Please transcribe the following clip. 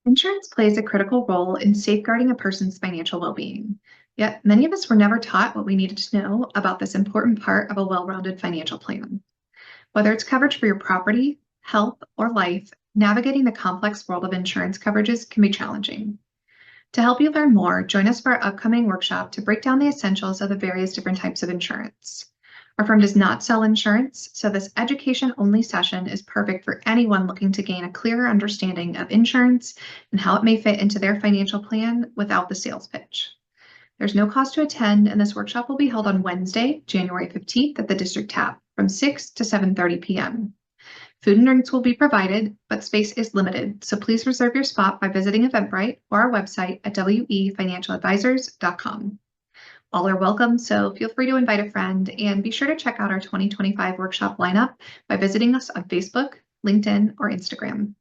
Insurance plays a critical role in safeguarding a person's financial well-being. Yet, many of us were never taught what we needed to know about this important part of a well-rounded financial plan. Whether it's coverage for your property, health, or life, navigating the complex world of insurance coverages can be challenging. To help you learn more, join us for our upcoming workshop to break down the essentials of the various different types of insurance. Our firm does not sell insurance, so this education-only session is perfect for anyone looking to gain a clearer understanding of insurance and how it may fit into their financial plan without the sales pitch. There's no cost to attend, and this workshop will be held on Wednesday, January 15th at the District Tap from 6 to 7:30 p.m. Food and drinks will be provided, but space is limited, so please reserve your spot by visiting Eventbrite or our website at wefinancialadvisors.com. All are welcome, so feel free to invite a friend and be sure to check out our 2025 workshop lineup by visiting us on Facebook, LinkedIn, or Instagram.